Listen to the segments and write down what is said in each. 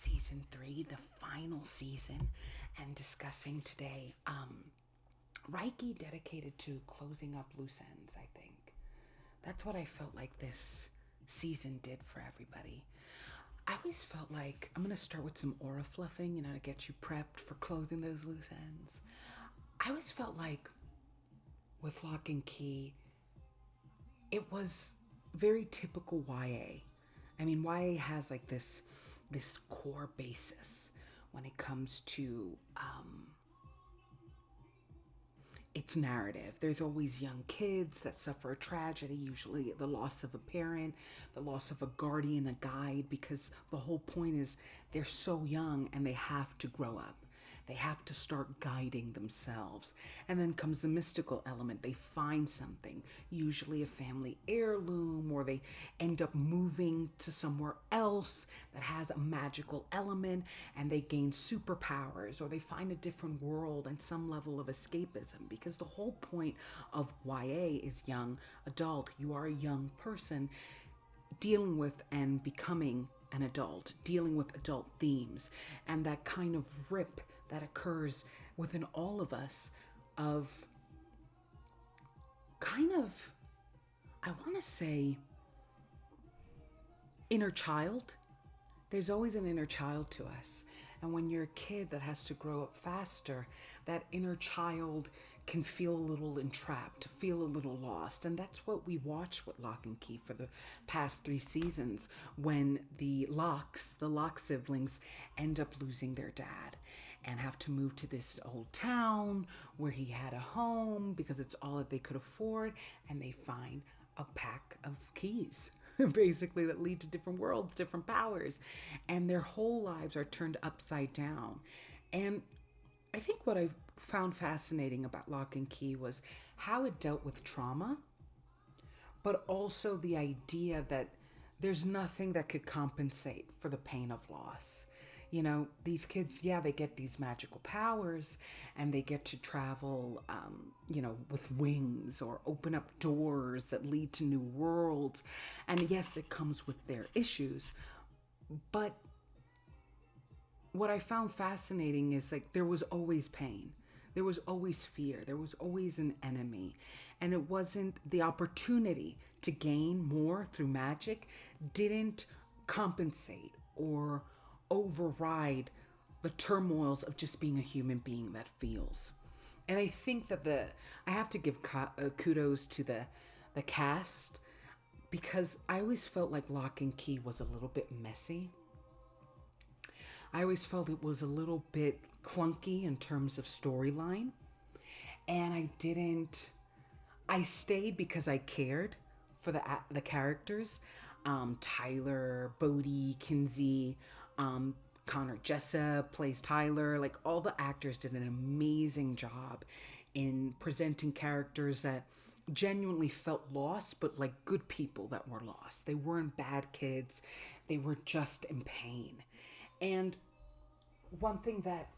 season 3, the final season, and discussing today Reiki dedicated to closing up loose ends, I think. That's what I felt like this season did for everybody. I always felt like, I'm going to start with some aura fluffing, to get you prepped for closing those loose ends. I always felt like with Locke Key, it was very typical YA. I mean, YA has like this core basis when it comes to its narrative. There's always young kids that suffer a tragedy, usually the loss of a parent, the loss of a guardian, a guide, because the whole point is they're so young and they have to grow up. They have to start guiding themselves. And then comes the mystical element. They find something, usually a family heirloom, or they end up moving to somewhere else that has a magical element and they gain superpowers, or they find a different world and some level of escapism. Because the whole point of YA is young adult. You are a young person dealing with and becoming an adult, dealing with adult themes, and that kind of rip that occurs within all of us of kind of, I want to say, inner child. There's always an inner child to us. And when you're a kid that has to grow up faster, that inner child can feel a little entrapped, feel a little lost. And that's what we watched with Locke and Key for the past 3 seasons, when the Locke siblings end up losing their dad and have to move to this old town where he had a home because it's all that they could afford. And they find a pack of keys basically that lead to different worlds, different powers, and their whole lives are turned upside down. And I think what I found fascinating about Locke and Key was how it dealt with trauma, but also the idea that there's nothing that could compensate for the pain of loss. These kids, they get these magical powers and they get to travel, with wings or open up doors that lead to new worlds. And yes, it comes with their issues. But what I found fascinating is like there was always pain. There was always fear. There was always an enemy. And it wasn't the opportunity to gain more through magic didn't compensate or override the turmoils of just being a human being that feels. And I think that I have to give kudos to the cast, because I always felt like Locke and Key was a little bit messy. I always felt it was a little bit clunky in terms of storyline. And I stayed because I cared for the characters. Tyler, Bodhi, Kinsey, Connor Jessup plays Tyler. Like, all the actors did an amazing job in presenting characters that genuinely felt lost, but like good people that were lost. They weren't bad kids. They were just in pain. And one thing that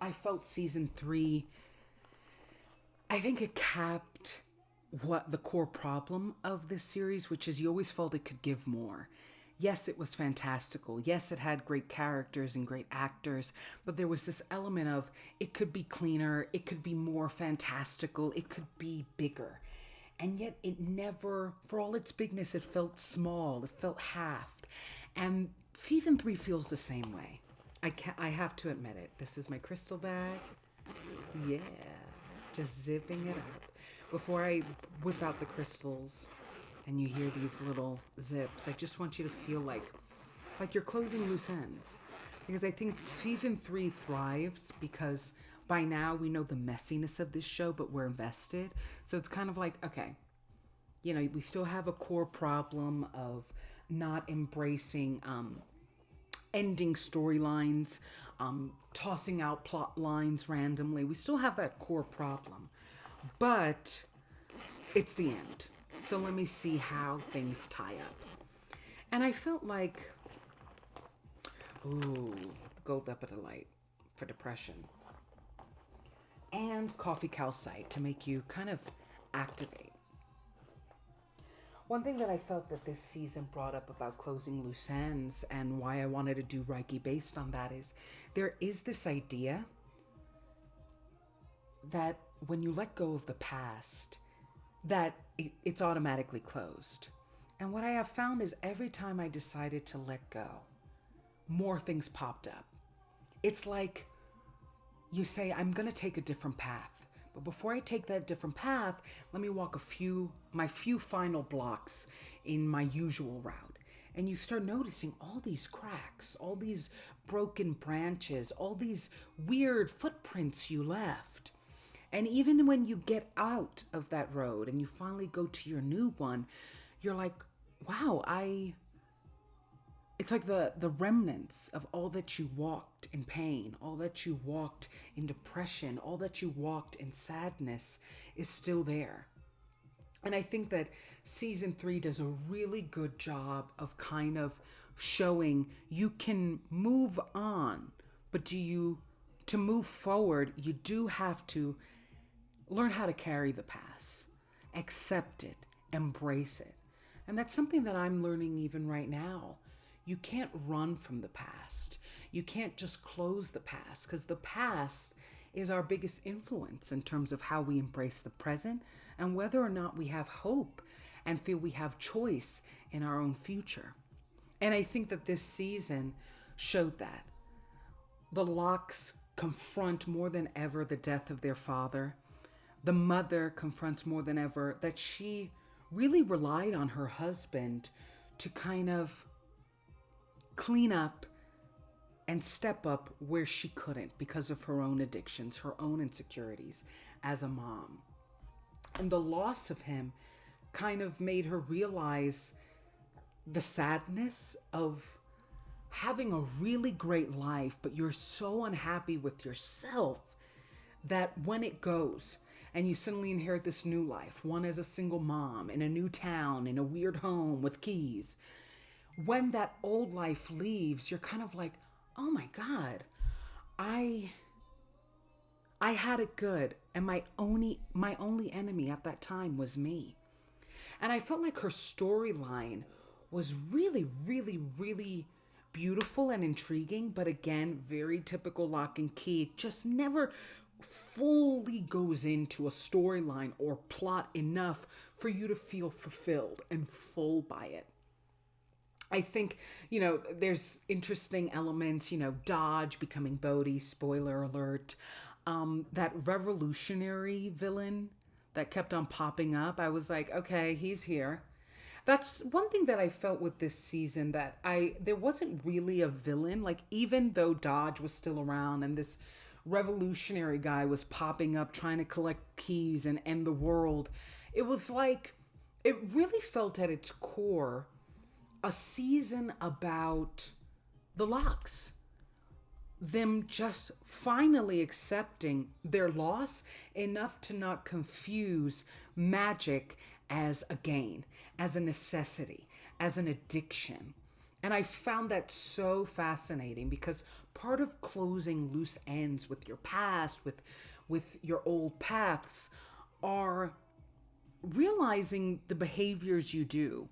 I felt season 3, I think it capped what the core problem of this series, which is you always felt it could give more. Yes, it was fantastical. Yes, it had great characters and great actors, but there was this element of it could be cleaner, it could be more fantastical, it could be bigger. And yet it never, for all its bigness, it felt small, it felt halved. And season 3 feels the same way. I have to admit it. This is my crystal bag. Yeah, just zipping it up. Before I whip out the crystals and you hear these little zips, I just want you to feel like you're closing loose ends. Because I think season 3 thrives because by now we know the messiness of this show, but we're invested. So it's kind of like, okay, we still have a core problem of not embracing ending storylines, tossing out plot lines randomly. We still have that core problem, but it's the end. So let me see how things tie up. And I felt like, gold lepidolite for depression. And coffee calcite to make you kind of activate. One thing that I felt that this season brought up about closing loose ends and why I wanted to do Reiki based on that is there is this idea that when you let go of the past, that it's automatically closed. And what I have found is every time I decided to let go, more things popped up. It's like you say, I'm going to take a different path. But before I take that different path, let me walk my few final blocks in my usual route. And you start noticing all these cracks, all these broken branches, all these weird footprints you left. And even when you get out of that road and you finally go to your new one, you're like, wow, it's like the remnants of all that you walked in pain, all that you walked in depression, all that you walked in sadness is still there. And I think that season 3 does a really good job of kind of showing you can move on, but to move forward, you do have to learn how to carry the past, accept it, embrace it. And that's something that I'm learning even right now. You can't run from the past. You can't just close the past because the past is our biggest influence in terms of how we embrace the present and whether or not we have hope and feel we have choice in our own future. And I think that this season showed that. The Locks confront more than ever the death of their father. The mother confronts more than ever that she really relied on her husband to kind of clean up and step up where she couldn't because of her own addictions, her own insecurities as a mom. And the loss of him kind of made her realize the sadness of having a really great life, but you're so unhappy with yourself that when it goes and you suddenly inherit this new life, one as a single mom in a new town, in a weird home with keys, when that old life leaves, you're kind of like, oh my God, I had it good. And my only enemy at that time was me. And I felt like her storyline was really, really, really beautiful and intriguing. But again, very typical Locke and Key. It just never fully goes into a storyline or plot enough for you to feel fulfilled and full by it. I think, there's interesting elements, Dodge becoming Bodhi, spoiler alert. That revolutionary villain that kept on popping up, I was like, okay, he's here. That's one thing that I felt with this season, that there wasn't really a villain. Like, even though Dodge was still around and this revolutionary guy was popping up trying to collect keys and end the world, it was like, it really felt at its core a season about the Locks. Them just finally accepting their loss enough to not confuse magic as a gain, as a necessity, as an addiction. And I found that so fascinating because part of closing loose ends with your past, with your old paths, are realizing the behaviors you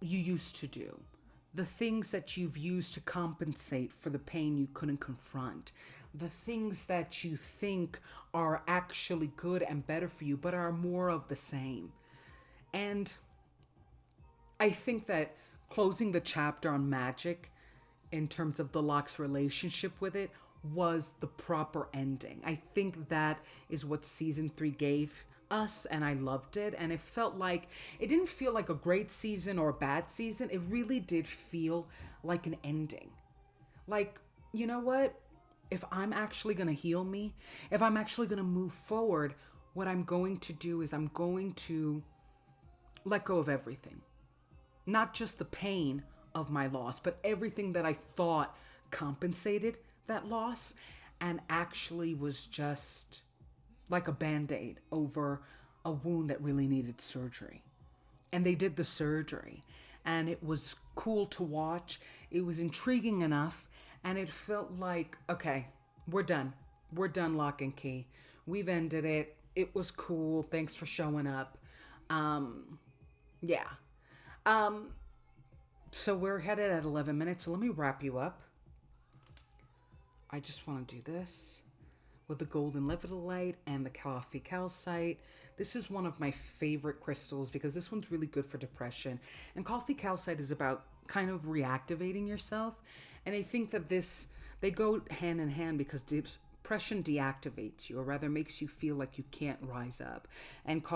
used to do, the things that you've used to compensate for the pain you couldn't confront, the things that you think are actually good and better for you, but are more of the same. And I think that closing the chapter on magic in terms of the Locke's relationship with it was the proper ending. I think that is what season 3 gave us, and I loved it. And it didn't feel like a great season or a bad season. It really did feel like an ending. Like, you know what? If I'm actually going to heal me, if I'm actually going to move forward, what I'm going to do is I'm going to let go of everything. Not just the pain of my loss, but everything that I thought compensated that loss and actually was just like a Band-Aid over a wound that really needed surgery. And they did the surgery, and it was cool to watch. It was intriguing enough, and it felt like, okay, we're done. We're done, Locke and Key. We've ended it. It was cool. Thanks for showing up. Yeah. Um, so we're headed at 11 minutes. So let me wrap you up. I just want to do this with the golden levitalite and the coffee calcite. This is one of my favorite crystals because this one's really good for depression. And coffee calcite is about kind of reactivating yourself. And I think that they go hand in hand because depression deactivates you, or rather makes you feel like you can't rise up. And coffee